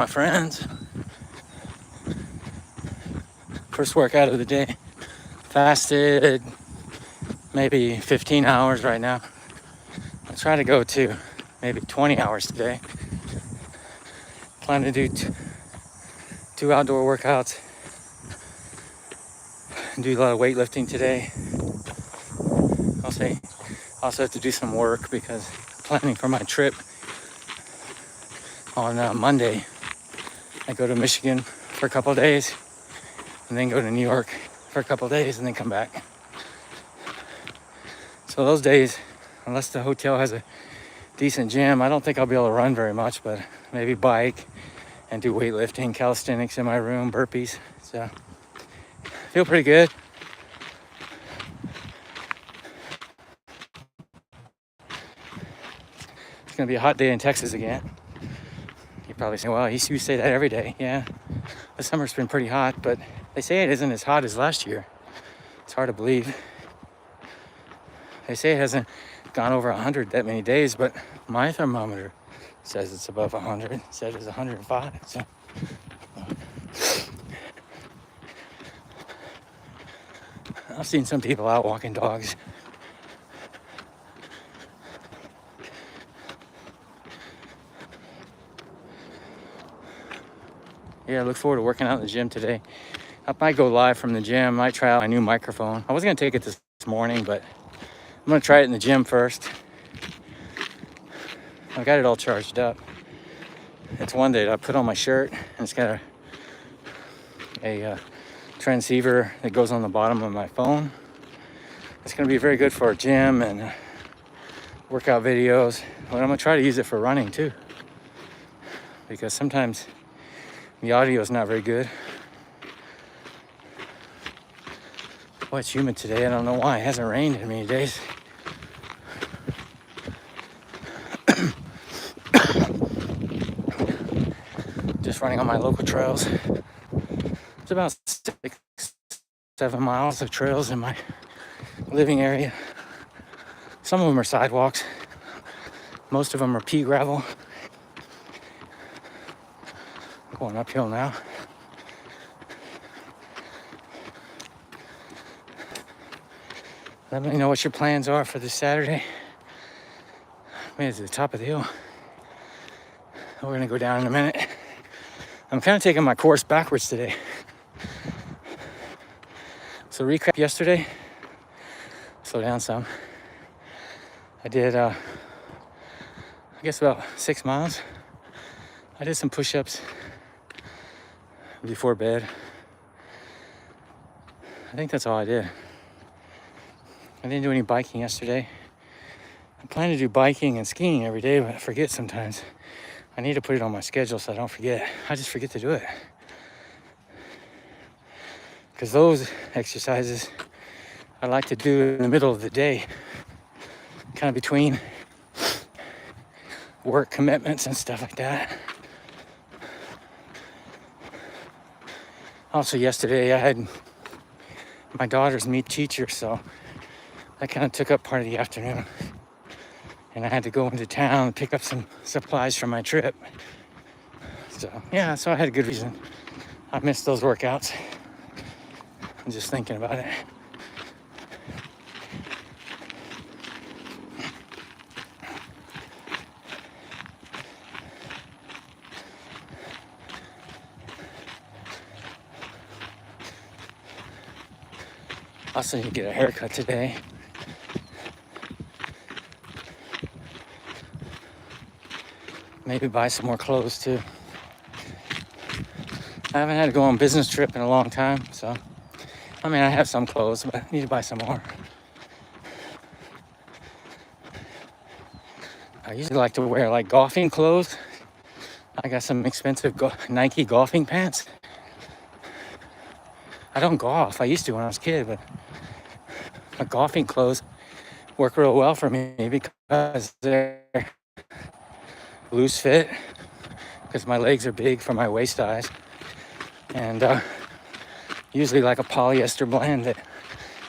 my friends. First workout of the day. Fasted maybe 15 hours right now. I'll try to go to maybe 20 hours today. Plan to do two outdoor workouts and do a lot of weightlifting today. Also have to do some work because I'm planning for my trip on Monday. I go to Michigan for a couple of days and then go to New York for a couple of days and then come back. So those days, unless the hotel has a decent gym, I don't think I'll be able to run very much, but maybe bike and do weightlifting, calisthenics in my room, burpees. So feel pretty good. It's gonna be a hot day in Texas again. You probably say, well, you say that every day. Yeah, the summer's been pretty hot, but they say it isn't as hot as last year. It's hard to believe. They say it hasn't gone over 100 that many days, but my thermometer says it's above 100. It says it's 105. So I've seen some people out walking dogs. Yeah, I look forward to working out in the gym today. I might go live from the gym. I might try out my new microphone. I was gonna take it this morning, but I'm gonna try it in the gym first. I got it all charged up. It's one that I put on my shirt, and it's got a transceiver that goes on the bottom of my phone. It's gonna be very good for a gym and workout videos, but I'm gonna try to use it for running too, because sometimes the audio is not very good. Boy, it's humid today. I don't know why. It hasn't rained in many days. Just running on my local trails. It's about 6-7 miles of trails in my living area. Some of them are sidewalks. Most of them are pea gravel. Going uphill now. Let me know what your plans are for this Saturday. Made it to the top of the hill. We're gonna go down in a minute. I'm kind of taking my course backwards today. So recap yesterday. Slow down some. I did, I guess about 6 miles. I did some push-ups before bed. I think that's all I did. I didn't do any biking yesterday. I plan to do biking and skiing every day, but I forget sometimes. I need to put it on my schedule so I don't forget. I just forget to do it. Because those exercises I like to do in the middle of the day, kind of between work commitments and stuff like that. Also yesterday I had my daughter's meet teacher, so that kind of took up part of the afternoon. And I had to go into town and pick up some supplies for my trip. So yeah, so I had a good reason. I missed those workouts. I'm just thinking about it. Also need to get a haircut today. Maybe buy some more clothes too. I haven't had to go on a business trip in a long time, so I mean I have some clothes, but I need to buy some more. I usually like to wear like golfing clothes. I got some expensive Nike golfing pants. I don't golf. I used to when I was a kid, but my golfing clothes work real well for me because they're loose fit, because my legs are big for my waist size, and usually like a polyester blend that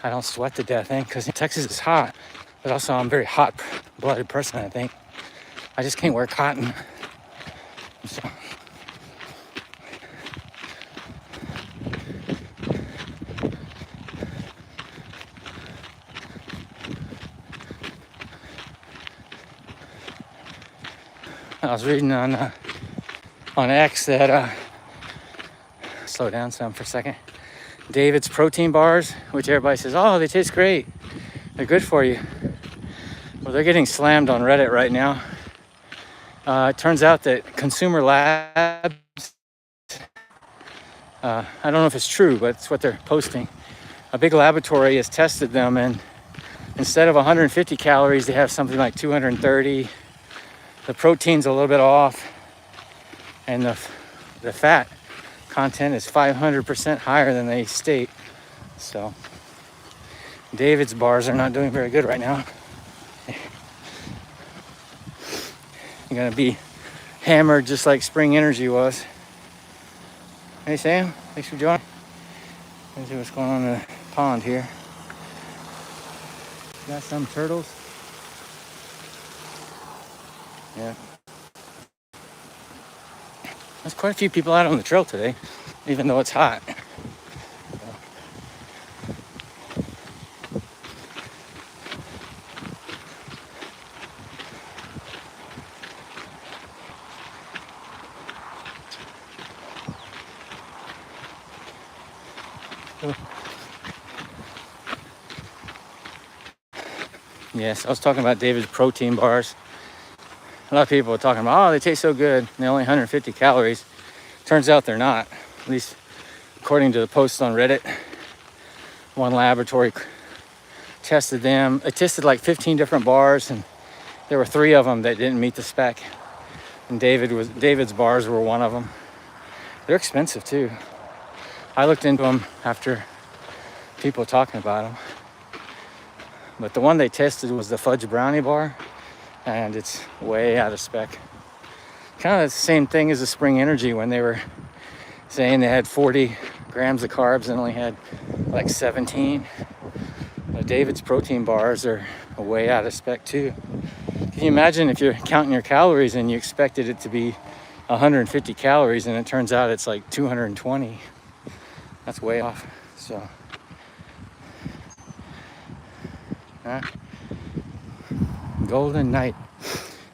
I don't sweat to death in, because Texas is hot, but also I'm a very hot-blooded person. I think I just can't wear cotton. So was reading on X that slow down some for a second. David's protein bars, which everybody says, oh, they taste great, they're good for you. Well, they're getting slammed on Reddit right now. It turns out that Consumer Labs, I don't know if it's true, but it's what they're posting. A big laboratory has tested them, and instead of 150 calories, they have something like 230. The protein's a little bit off, and the fat content is 500% higher than they state. So David's bars are not doing very good right now. You're gonna be hammered just like Spring Energy was. Hey Sam, thanks for joining. Let's see what's going on in the pond here. Got some turtles. Yeah. There's quite a few people out on the trail today, even though it's hot. Yes, I was talking about David's protein bars. A lot of people are talking about, oh, they taste so good. They're only 150 calories. Turns out they're not, at least according to the posts on Reddit. One laboratory tested them. It tested like 15 different bars, and there were 3 of them that didn't meet the spec. And David's bars were one of them. They're expensive too. I looked into them after people talking about them. But the one they tested was the fudge brownie bar, and it's way out of spec. Kind of the same thing as the Spring Energy when they were saying they had 40 grams of carbs and only had like 17. David's protein bars are way out of spec too. Can you imagine if you're counting your calories and you expected it to be 150 calories and it turns out it's like 220? That's way off. So Golden Knight.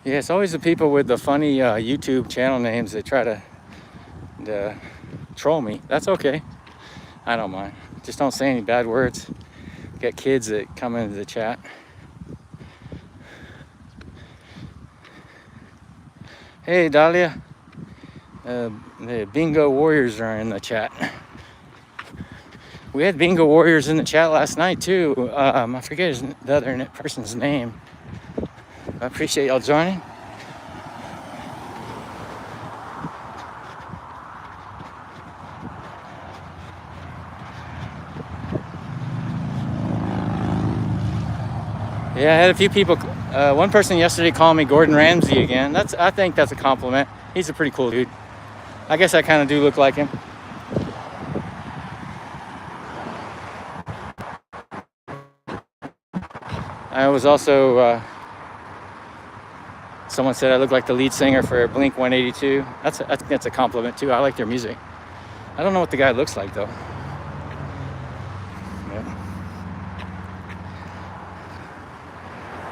Yeah, it's always the people with the funny YouTube channel names that try to troll me. That's okay. I don't mind. Just don't say any bad words. Got kids that come into the chat. Hey, Dahlia. The Bingo Warriors are in the chat. We had Bingo Warriors in the chat last night too. I forget the other person's name. I appreciate y'all joining. Yeah, I had a few people. One person yesterday called me Gordon Ramsay again. I think that's a compliment. He's a pretty cool dude. I guess I kind of do look like him. I was also, someone said I look like the lead singer for Blink 182. I think that's a compliment too. I like their music. I don't know what the guy looks like though. Yeah.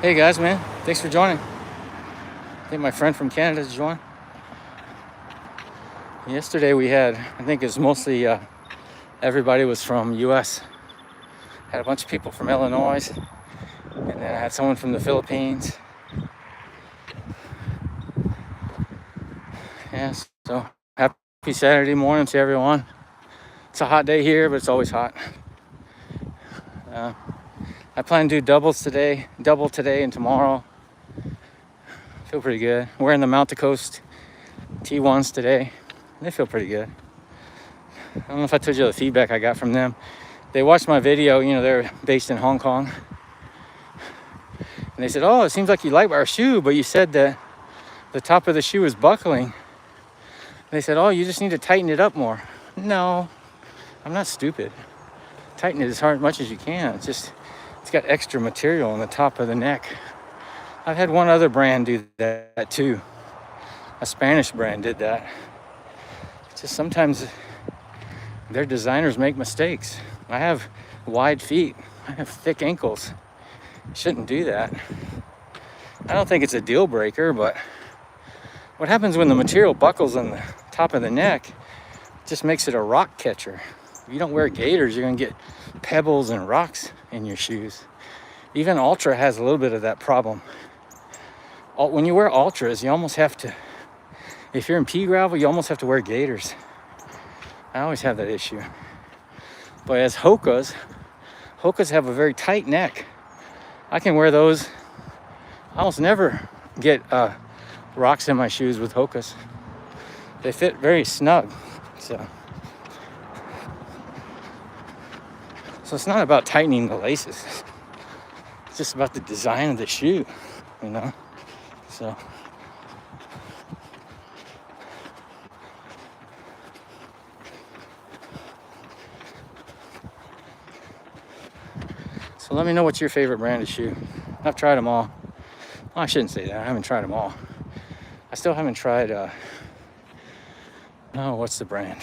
Hey guys, man, thanks for joining. I think my friend from Canada has joined. Yesterday we had, I think it's mostly, everybody was from US. Had a bunch of people from Illinois. And then I had someone from the Philippines. Yeah, so happy Saturday morning to everyone. It's a hot day here, but it's always hot. I plan to do double today and tomorrow. Feel pretty good. Wearing the Mount Coast T1s today. They feel pretty good. I don't know if I told you the feedback I got from them. They watched my video, you know, they're based in Hong Kong. And they said, oh, it seems like you like our shoe, but you said that the top of the shoe is buckling. And they said, oh, you just need to tighten it up more. No, I'm not stupid. Tighten it as much as you can. It's got extra material on the top of the neck. I've had one other brand do that too. A Spanish brand did that. It's just sometimes their designers make mistakes. I have wide feet. I have thick ankles. Shouldn't do that. I don't think it's a deal breaker, but what happens when the material buckles on the top of the neck, it just makes it a rock catcher. If you don't wear gaiters, you're gonna get pebbles and rocks in your shoes. Even Ultra has a little bit of that problem. When you wear Ultras, you almost have to, if you're in pea gravel, you almost have to wear gaiters. I always have that issue. But as Hokas have a very tight neck. I can wear those. I almost never get rocks in my shoes with Hokas. They fit very snug. So it's not about tightening the laces. It's just about the design of the shoe, you know? So let me know what's your favorite brand of shoe. I've tried them all. Well, I shouldn't say that. I haven't tried them all. I still haven't tried, what's the brand?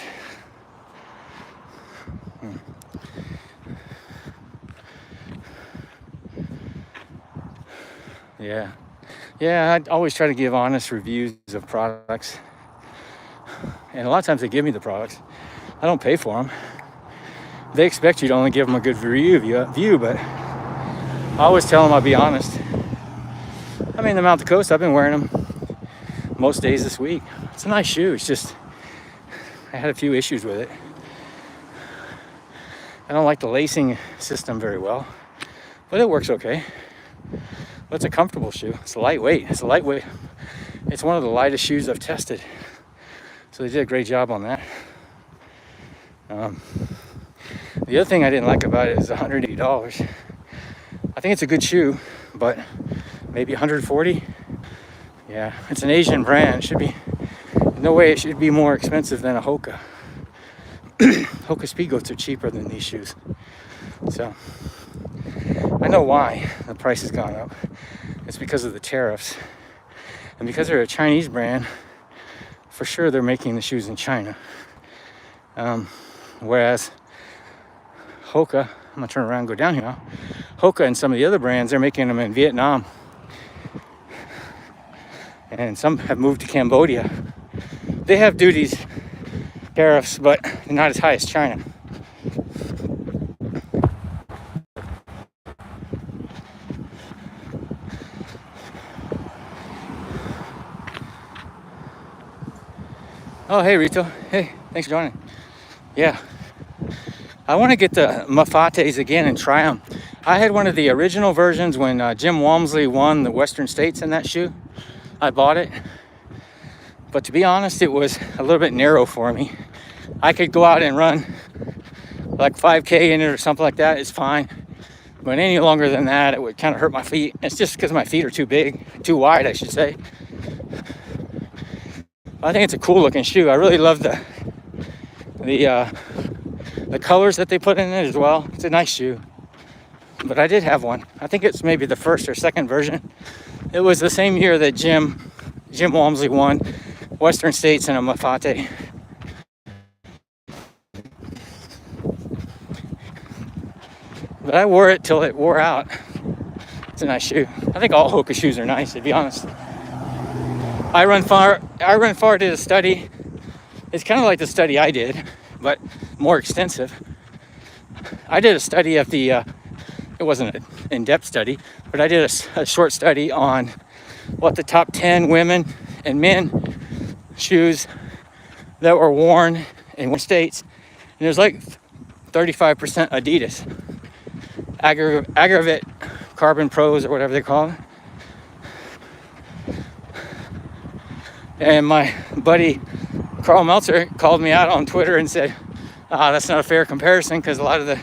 Yeah, I always try to give honest reviews of products. And a lot of times they give me the products. I don't pay for them. They expect you to only give them a good review, but I always tell them I'll be honest. I mean, the Mount Coast, I've been wearing them most days this week. It's a nice shoe. It's just, I had a few issues with it. I don't like the lacing system very well, but it works okay. But it's a comfortable shoe. It's lightweight. It's one of the lightest shoes I've tested. So they did a great job on that. The other thing I didn't like about it is $180. I think it's a good shoe, but maybe $140. Yeah, it's an Asian brand. It should be, no way it should be more expensive than a Hoka. Hoka Speedgoats are cheaper than these shoes. So I know why the price has gone up. It's because of the tariffs. And because they're a Chinese brand, for sure they're making the shoes in China. Whereas Hoka, I'm gonna turn around and go down here now. Hoka and some of the other brands, they're making them in Vietnam. And some have moved to Cambodia. They have duties, tariffs, but not as high as China. Oh, hey, Rito. Hey, thanks for joining. Yeah. I want to get the Mafates again and try them. I had one of the original versions when Jim Walmsley won the Western States in that shoe. I bought it. But to be honest, it was a little bit narrow for me. I could go out and run like 5K in it or something like that. It's fine. But any longer than that, it would kind of hurt my feet. It's just because my feet are too big, too wide, I should say. I think it's a cool looking shoe. I really love the colors that they put in it as well. It's a nice shoe. But I did have one. I think it's maybe the first or second version. It was the same year that Jim Walmsley won Western States in a Mafate. But I wore it till it wore out. It's a nice shoe. I think all Hoka shoes are nice, to be honest. I Run Far did a study. It's kind of like the study I did, but more extensive. I did a study of the, it wasn't an in-depth study, but I did a short study on what the top 10 women and men shoes that were worn in what states. And there's like 35% Adidas. Aggravate Carbon Pros or whatever they call it. And my buddy Carl Meltzer called me out on Twitter and said, that's not a fair comparison because a lot of the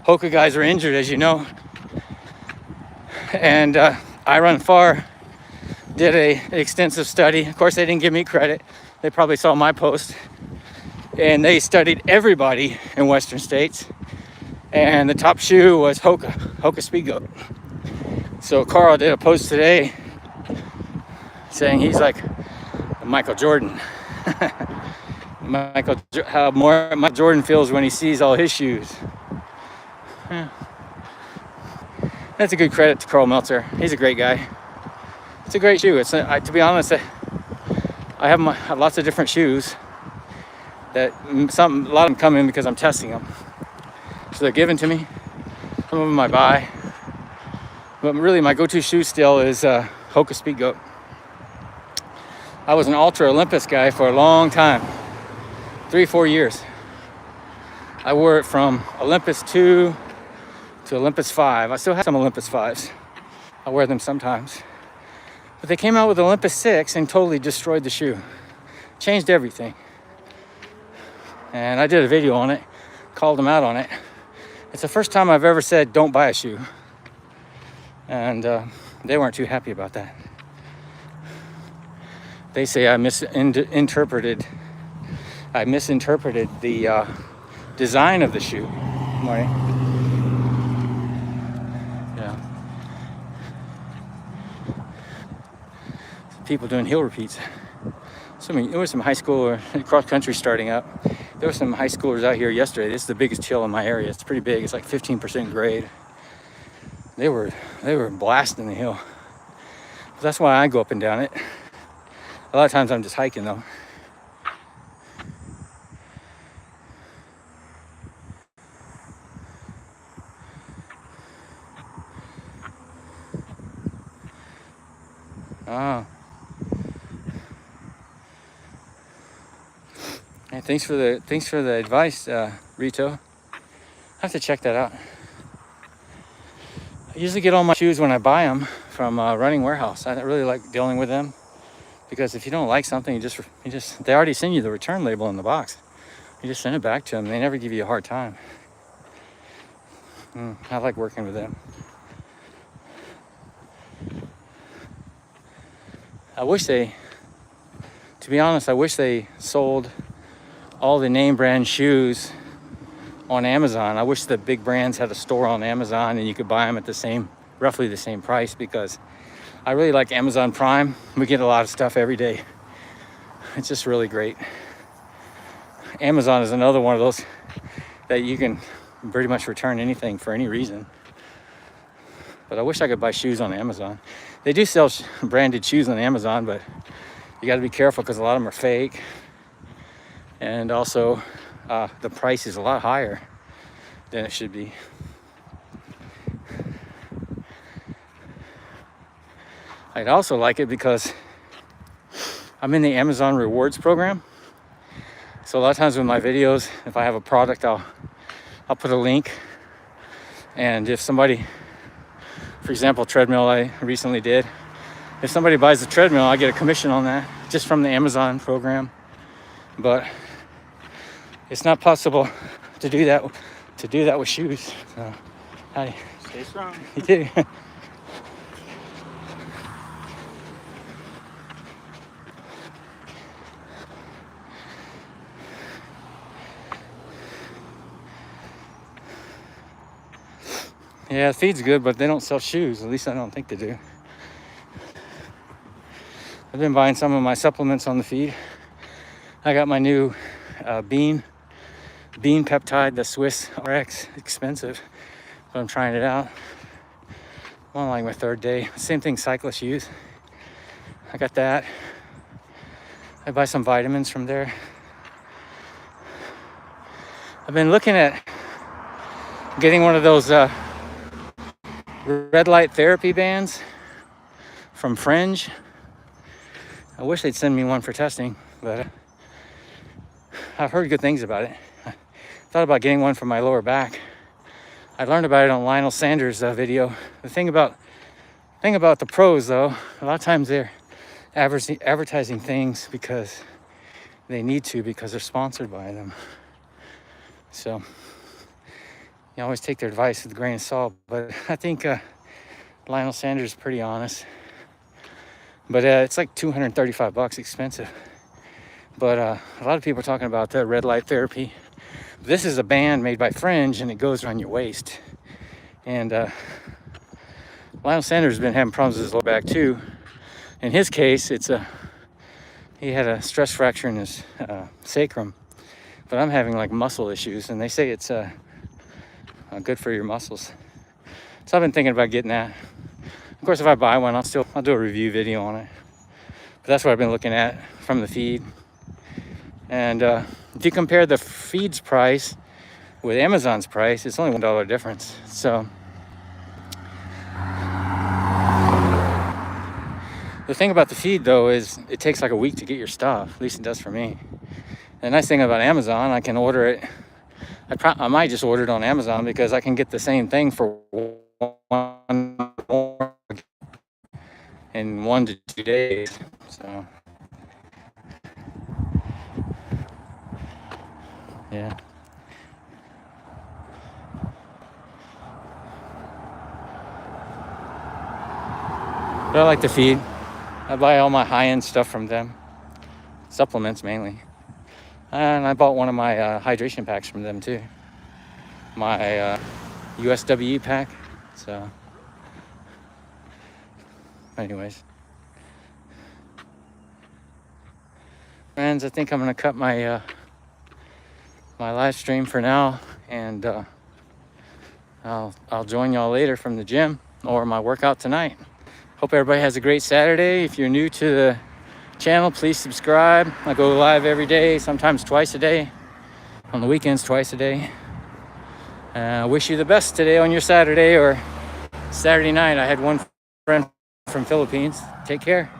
Hoka guys were injured, as you know. And I Run Far did an extensive study. Of course, they didn't give me credit. They probably saw my post. And they studied everybody in Western states. And the top shoe was Hoka Speedgoat. So Carl did a post today saying he's like Michael Jordan. How Michael Jordan feels when he sees all his shoes. Yeah. That's a good credit to Carl Meltzer. He's a great guy. It's a great shoe. To be honest, I I have lots of different shoes that a lot of them come in because I'm testing them. So they're given to me. Some of them I buy. But really my go-to shoe still is Hoka Speed Goat. I was an Ultra Olympus guy for a long time, 3-4 years. I wore it from Olympus 2 to Olympus 5. I still have some Olympus 5s. I wear them sometimes. But they came out with Olympus 6 and totally destroyed the shoe. Changed everything. And I did a video on it, called them out on it. It's the first time I've ever said don't buy a shoe. And they weren't too happy about that. They say I misinterpreted the design of the shoe. Right? Yeah. People doing heel repeats. There was some high school or cross country starting up. There were some high schoolers out here yesterday. This is the biggest hill in my area. It's pretty big. It's like 15% grade. They were blasting the hill. That's why I go up and down it. A lot of times I'm just hiking though. Oh. Hey, thanks for the advice, Rito. I have to check that out. I usually get all my shoes when I buy them from Running Warehouse. I really like dealing with them because if you don't like something, they already send you the return label in the box. You just send it back to them. They never give you a hard time. I like working with them. To be honest, I wish they sold all the name brand shoes on Amazon. I wish the big brands had a store on Amazon and you could buy them at roughly the same price, because I really like Amazon Prime. We get a lot of stuff every day. It's just really great. Amazon is another one of those that you can pretty much return anything for any reason. But I wish I could buy shoes on Amazon. They do sell branded shoes on Amazon, but you got to be careful because a lot of them are fake. And also, the price is a lot higher than it should be. I'd also like it because I'm in the Amazon Rewards program. So a lot of times with my videos, if I have a product, I'll put a link. And if somebody, for example, treadmill I recently did, if somebody buys a treadmill, I get a commission on that just from the Amazon program. But it's not possible to do that with shoes. So, hi. Stay strong. You too. Yeah, the feed's good, but they don't sell shoes. At least I don't think they do. I've been buying some of my supplements on the feed. I got my new bean peptide, the Swiss RX, expensive, but I'm trying it out. I'm on like my 3rd day. Same thing cyclists use. I got that. I buy some vitamins from there. I've been looking at getting one of those red light therapy bands from Fringe. I wish they'd send me one for testing, but I've heard good things about it. I thought about getting one for my lower back. I learned about it on Lionel Sanders' video. The thing about the pros, though, a lot of times they're advertising things because they need to, because they're sponsored by them. So you always take their advice with a grain of salt. But I think Lionel Sanders is pretty honest. But it's like $235, expensive. But a lot of people are talking about the red light therapy. This is a band made by Fringe, and it goes around your waist. And Lionel Sanders has been having problems with his lower back too. In his case, he had a stress fracture in his sacrum. But I'm having like muscle issues, and they say it's good for your muscles. So I've been thinking about getting that. Of course, if I buy one, I'll do a review video on it. But that's what I've been looking at from the feed. And if you compare the feed's price with Amazon's price, it's only $1 difference. So the thing about the feed though is it takes like a week to get your stuff. At least it does for me. The nice thing about Amazon, I can order it. I might just order it on Amazon because I can get the same thing for $1 more in 1 to 2 days. So yeah. But I like the feed. I buy all my high-end stuff from them. Supplements mainly. And I bought one of my hydration packs from them too. My USWE pack. So anyways. Friends, I think I'm gonna cut my my live stream for now, and I'll join y'all later from the gym or my workout tonight. Hope everybody has a great Saturday. If you're new to the channel, please subscribe. I go live every day, sometimes twice a day. On the weekends, twice a day. I wish you the best today on your Saturday or Saturday night. I had one friend from Philippines. Take care.